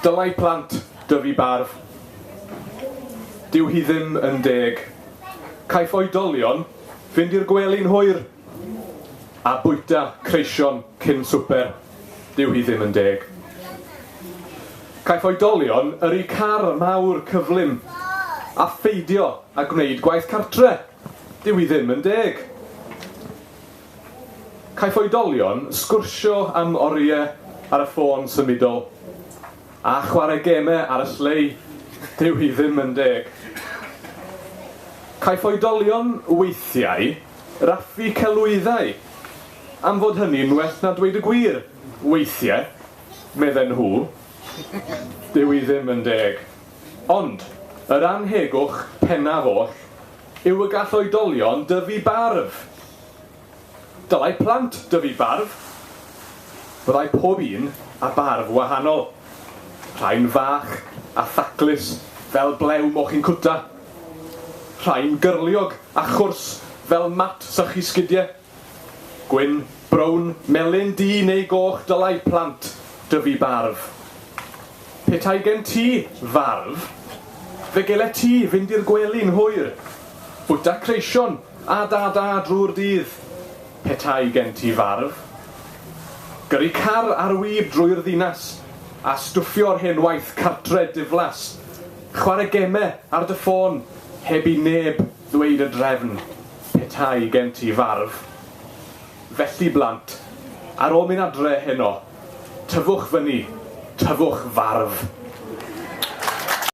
Dylai plant dyfu barf. Dyw hi ddim yn deg. Caiff oedolion fynd i'r gwely'n hwyr. A bwyta creision cyn swper. Dyw hi ddim yn deg. Caiff oedolion yr i car mawr cyflym a pheidio a gwneud gwaith cartre. Dyw hi ddim yn deg. Caiff oedolion sgwrsio am oriau ar y ffôn symudol a chwarae gemau ar y slei. Dyw hi ddim yn deg. Caiff oedolion weithiau raffu celwyddau am fod hynny'n well na dweud y gwir. Weithiau, medden nhw, dyw hi ddim yn deg. Ond, yr anhegwch pennaf oll yw y gall oedolion dyfu barf. Dylai plant dyfu barf. Byddai pob un a barf wahanol. Rhain fach a thaclus fel blew mochyn cwta. Rhain gyrliog a chwrs fel mat sychu sgidiau. Gwyn, brown, melyn, du neu goch dylai plant dyfu barf. Petai gen ti farf, fe gele ti fynd i'r gwely'n hwyr. Bwyta creision a da drwy'r dydd. Petai gen ti farf. Gyrru car ar wyb drwy'r ddinas a stwffio'r hen waith cartre diflas. Chwarae gemau ar dy ffôn heb i neb ddweud y drefn. Petai gen ti farf. Felly blant, ar ôl mynd adre heno, tyfwch fyny, tyfwch farf.